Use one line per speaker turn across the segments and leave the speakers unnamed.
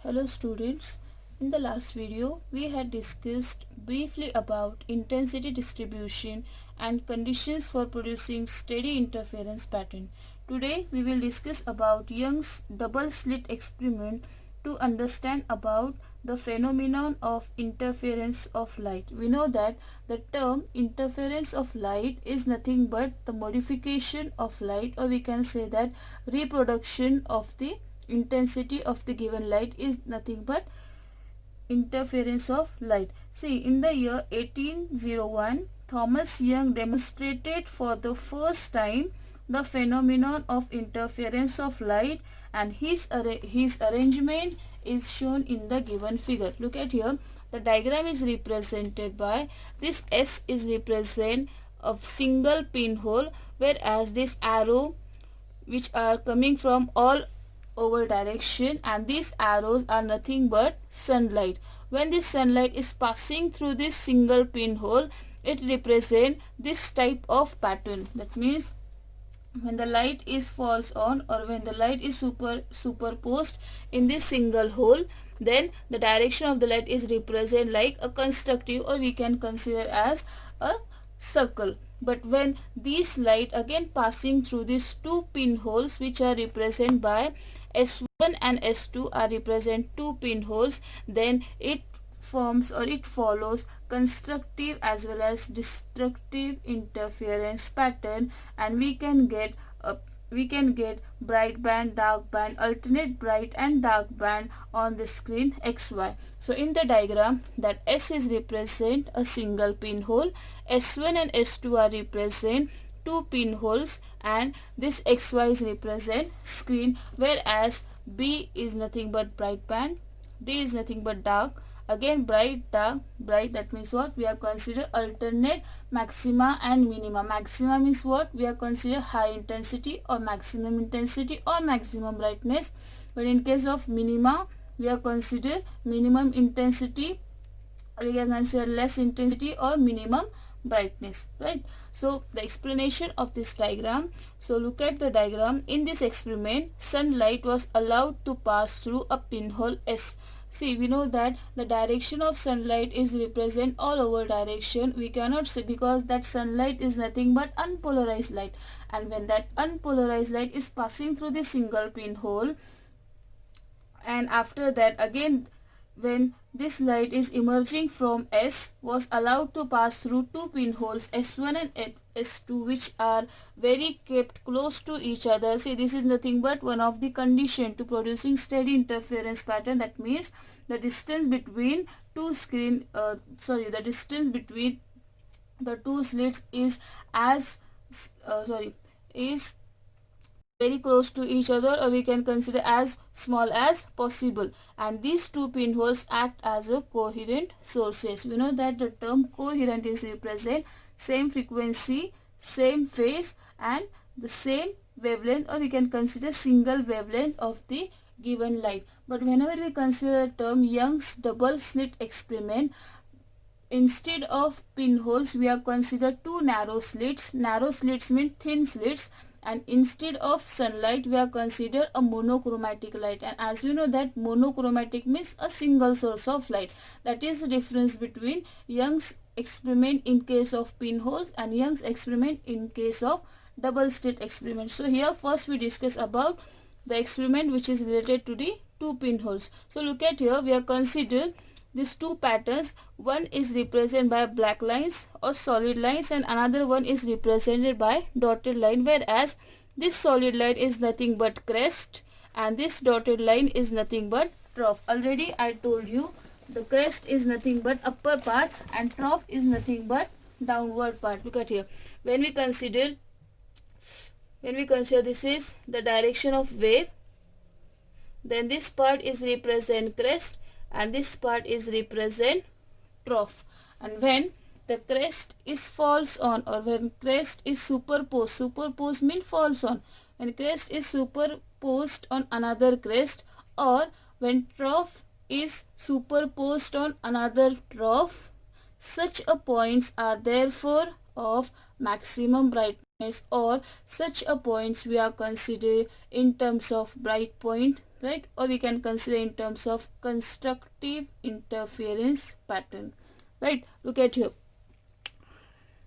Hello students, in the last video we had discussed briefly about intensity distribution and conditions for producing steady interference pattern. Today we will discuss about Young's double slit experiment to understand about the phenomenon of interference of light. We know that the term interference of light is nothing but the modification of light, or we can say that reproduction of the intensity of the given light is nothing but interference of light. See, in the year 1801, Thomas Young demonstrated for the first time the phenomenon of interference of light, and his arrangement is shown in the given figure. Look at here. The diagram is represented by this S is represent a single pinhole, whereas this arrow which are coming from all over direction, and these arrows are nothing but sunlight. When this sunlight is passing through this single pinhole, it represents this type of pattern. That means when the light is falls on, or when the light is superposed in this single hole, then the direction of the light is represented like a constructive, or we can consider as a circle. But when these light again passing through these two pinholes, which are represented by S1 and S2 are represent two pinholes, then it forms or it follows constructive as well as destructive interference pattern, and we can get bright band, dark band, alternate bright and dark band on the screen XY. So in the diagram, that S is represent a single pinhole, S1 and S2 are represent two pinholes, and this XY is represent screen, whereas B is nothing but bright band, D is nothing but dark, again bright, dark, bright. That means what? We are consider alternate maxima and minima. Maxima means what? We are consider high intensity or maximum intensity or maximum brightness, but in case of minima, we are consider minimum intensity, we can consider less intensity or minimum brightness, right? So the explanation of this diagram. So look at the diagram. In this experiment, sunlight was allowed to pass through a pinhole S. See, we know that the direction of sunlight is represent all over direction. We cannot say, because that sunlight is nothing but unpolarized light, and when that unpolarized light is passing through the single pinhole, and after that again when this light is emerging from S, was allowed to pass through two pinholes S1 and S2, which are very kept close to each other. See, this is nothing but one of the condition to producing steady interference pattern. That means the distance between the distance between the two slits is is very close to each other, or we can consider as small as possible, and these two pinholes act as a coherent sources. We know that the term coherent is represent same frequency, same phase, and the same wavelength, or we can consider single wavelength of the given light. But whenever we consider the term Young's double slit experiment, instead of pinholes we are consider two narrow slits. Narrow slits mean thin slits, and instead of sunlight we are consider a monochromatic light. And as we know that monochromatic means a single source of light. That is the difference between Young's experiment in case of pinholes and Young's experiment in case of double slit experiment. So here first we discuss about the experiment which is related to the two pinholes. So look at here, we are consider these two patterns. One is represented by black lines or solid lines, and another one is represented by dotted line, whereas this solid line is nothing but crest and this dotted line is nothing but trough. Already I told you the crest is nothing but upper part and trough is nothing but downward part. Look at here. When we consider this is the direction of wave, then this part is represent crest and this part is represent trough. And when the crest is falls on, or when crest is superposed means falls on, when crest is superposed on another crest, or when trough is superposed on another trough, such a points are therefore of maximum brightness, or such a points we are considered in terms of bright point right? Or we can consider in terms of constructive interference pattern, right? Look at here.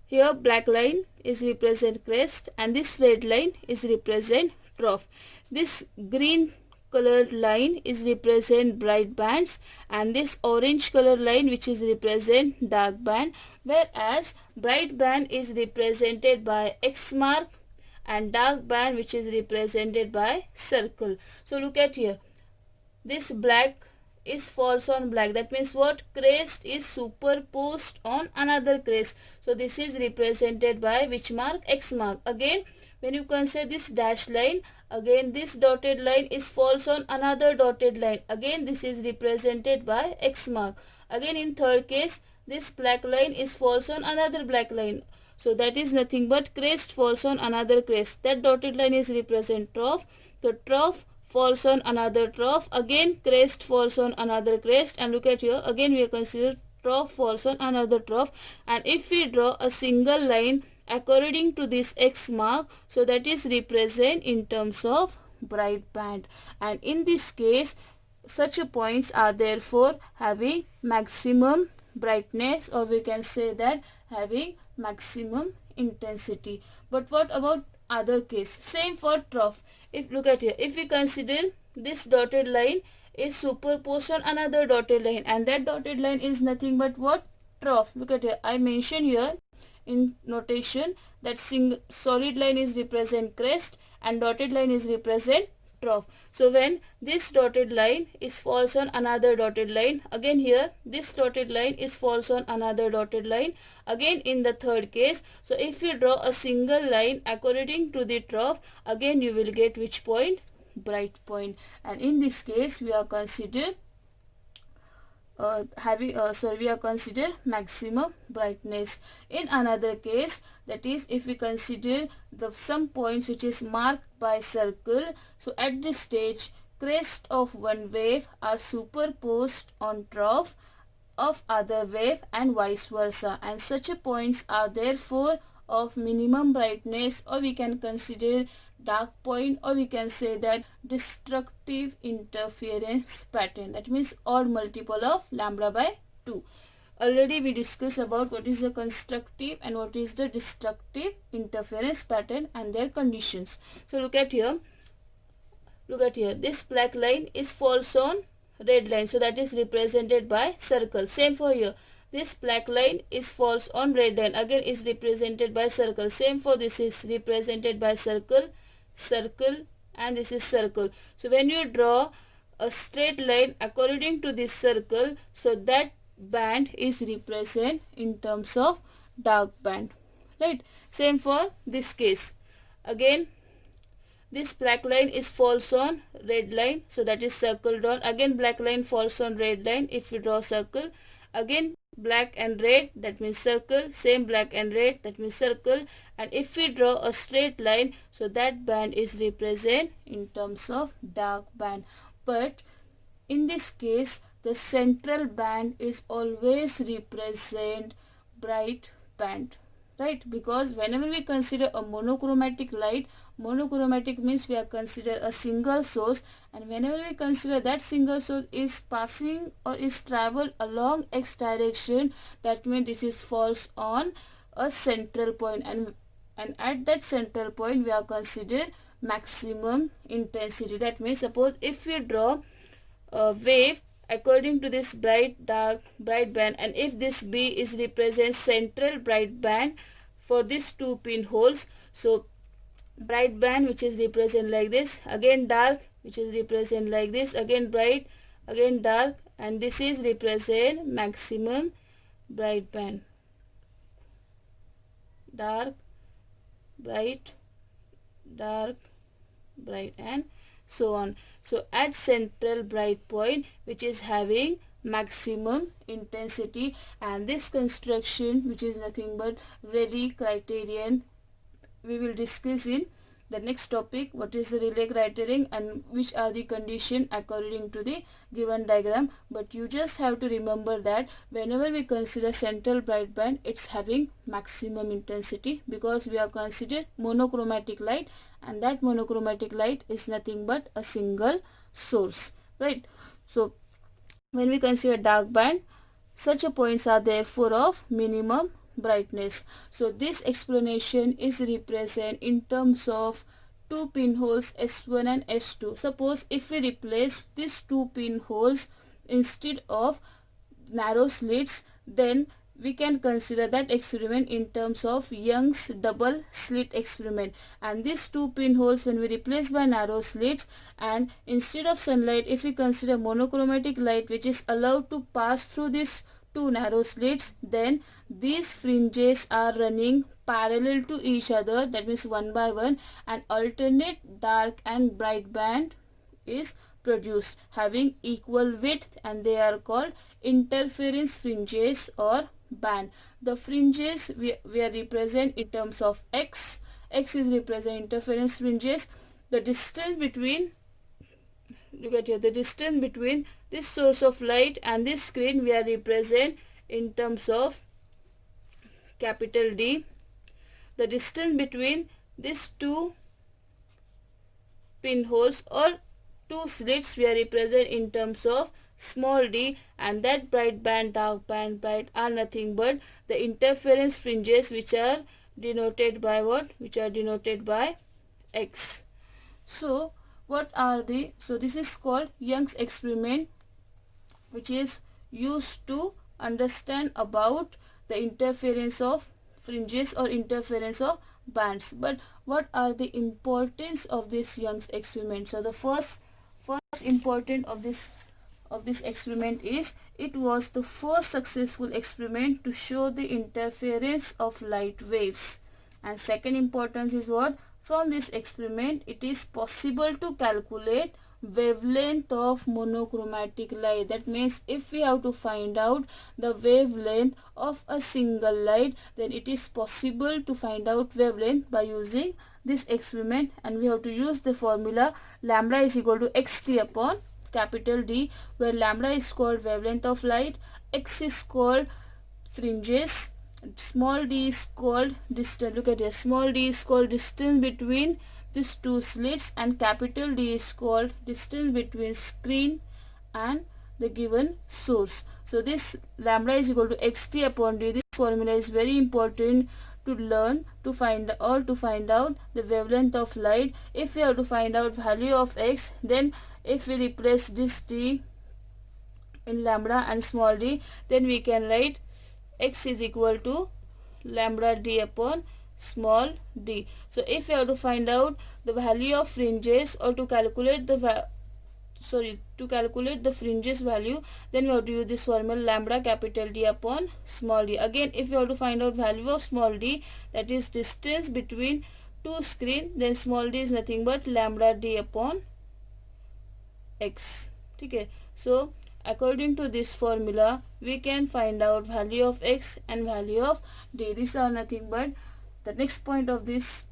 Here black line is represent crest and this red line is represent trough. This green colored line is represent bright bands and this orange color line which is represent dark band, whereas bright band is represented by X mark and dark band which is represented by circle. So look at here, this black is false on black. That means what? Crest is superposed on another crest. So this is represented by which mark? X mark. Again, when you consider this dash line, again this dotted line is false on another dotted line. Again this is represented by X mark. Again in third case, this black line is false on another black line. So that is nothing but crest falls on another crest. That dotted line is represent trough. The trough falls on another trough. Again crest falls on another crest. And look at here. Again we are considered trough falls on another trough. And if we draw a single line according to this X mark, so that is represent in terms of bright band. And in this case, such points are therefore having maximum brightness, or we can say that having maximum intensity. But what about other case? Same for trough. If look at here, if we consider this dotted line is superposed on another dotted line, and that dotted line is nothing but what? Trough. Look at here, I mentioned here in notation that solid line is represent crest and dotted line is represent trough. So when this dotted line is false on another dotted line, again here this dotted line is false on another dotted line, again in the third case. So if you draw a single line according to the trough, again you will get which point? Bright point. And in this case we are considered we are consider maximum brightness. In another case, that is if we consider some points which is marked by circle, so at this stage crest of one wave are superposed on trough of other wave and vice versa, and such points are therefore of minimum brightness, or we can consider dark point, or we can say that destructive interference pattern. That means odd multiple of lambda by 2. Already we discussed about what is the constructive and what is the destructive interference pattern and their conditions. So look at here. Look at here. This black line is false on red line. So that is represented by circle. Same for here. This black line is false on red line. Again is represented by circle. Same for this is represented by circle, circle, and this is circle. So when you draw a straight line according to this circle, so that band is represented in terms of dark band, right? Same for this case. Again this black line is false on red line, so that is circle drawn. Again black line falls on red line. If you draw circle, again black and red, that means circle, same black and red, that means circle. And if we draw a straight line, so that band is represented in terms of dark band. But in this case the central band is always represent bright band, right? Because whenever we consider a monochromatic light, monochromatic means we are consider a single source, and whenever we consider that single source is passing or is travel along x direction, that means this is falls on a central point, and at that central point we are consider maximum intensity. That means suppose if we draw a wave according to this bright dark bright band, and if this B is represents central bright band for these two pinholes, so bright band which is represent like this, again dark which is represent like this, again bright, again dark, and this is represent maximum bright band, dark, bright, dark, bright, and so on. So at central bright point which is having maximum intensity, and this construction which is nothing but Rayleigh criterion we will discuss in the next topic. What is the Rayleigh criterion and which are the condition according to the given diagram. But you just have to remember that whenever we consider central bright band, it's having maximum intensity, because we are considered monochromatic light, and that monochromatic light is nothing but a single source, right? So when we consider dark band, such points are therefore of minimum brightness. So this explanation is represented in terms of two pinholes S1 and S2. Suppose if we replace these two pinholes instead of narrow slits, then we can consider that experiment in terms of Young's double slit experiment. And these two pinholes, when we replace by narrow slits, and instead of sunlight, if we consider monochromatic light which is allowed to pass through these two narrow slits, then these fringes are running parallel to each other, that means one by one, and alternate dark and bright band is produced having equal width, and they are called interference fringes or band. The fringes we are represent in terms of x. X is represent interference fringes. The distance between, look at here, the distance between this source of light and this screen we are represent in terms of capital D. The distance between these two pinholes or two slits we are represent in terms of small d, and that bright band, dark band, bright are nothing but the interference fringes which are denoted by what? Which are denoted by x. So what are the, so this is called Young's experiment, which is used to understand about the interference of fringes or interference of bands. But what are the importance of this Young's experiment? So the first important of this experiment is it was the first successful experiment to show the interference of light waves. And second importance is what? From this experiment it is possible to calculate wavelength of monochromatic light. That means if we have to find out the wavelength of a single light, then it is possible to find out wavelength by using this experiment, and we have to use the formula lambda is equal to xt upon capital D, where lambda is called wavelength of light, x is called fringes, small d is called distance. Look at this, small d is called distance between these two slits, and capital D is called distance between screen and the given source. So this lambda is equal to xt upon d. This formula is very important to learn to find out the wavelength of light. If we have to find out value of x, then if we replace this d in lambda and small d, then we can write x is equal to lambda d upon small d. So if you have to find out the value of fringes or to calculate the fringes value, then we have to use this formula lambda capital D upon small d. Again, if you have to find out value of small d, that is distance between two screen, then small d is nothing but lambda d upon x. Okay, so according to this formula we can find out value of x and value of d. These are nothing but the next point of this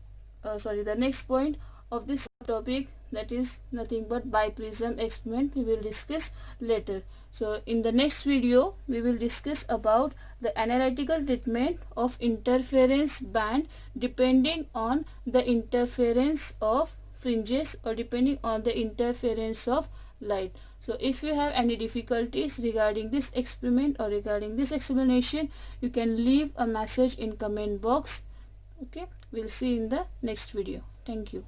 topic, that is nothing but biprism experiment we will discuss later. So in the next video we will discuss about the analytical treatment of interference band depending on the interference of fringes or depending on the interference of light. So if you have any difficulties regarding this experiment or regarding this explanation, you can leave a message in comment box. Okay, we'll see in the next video. Thank you.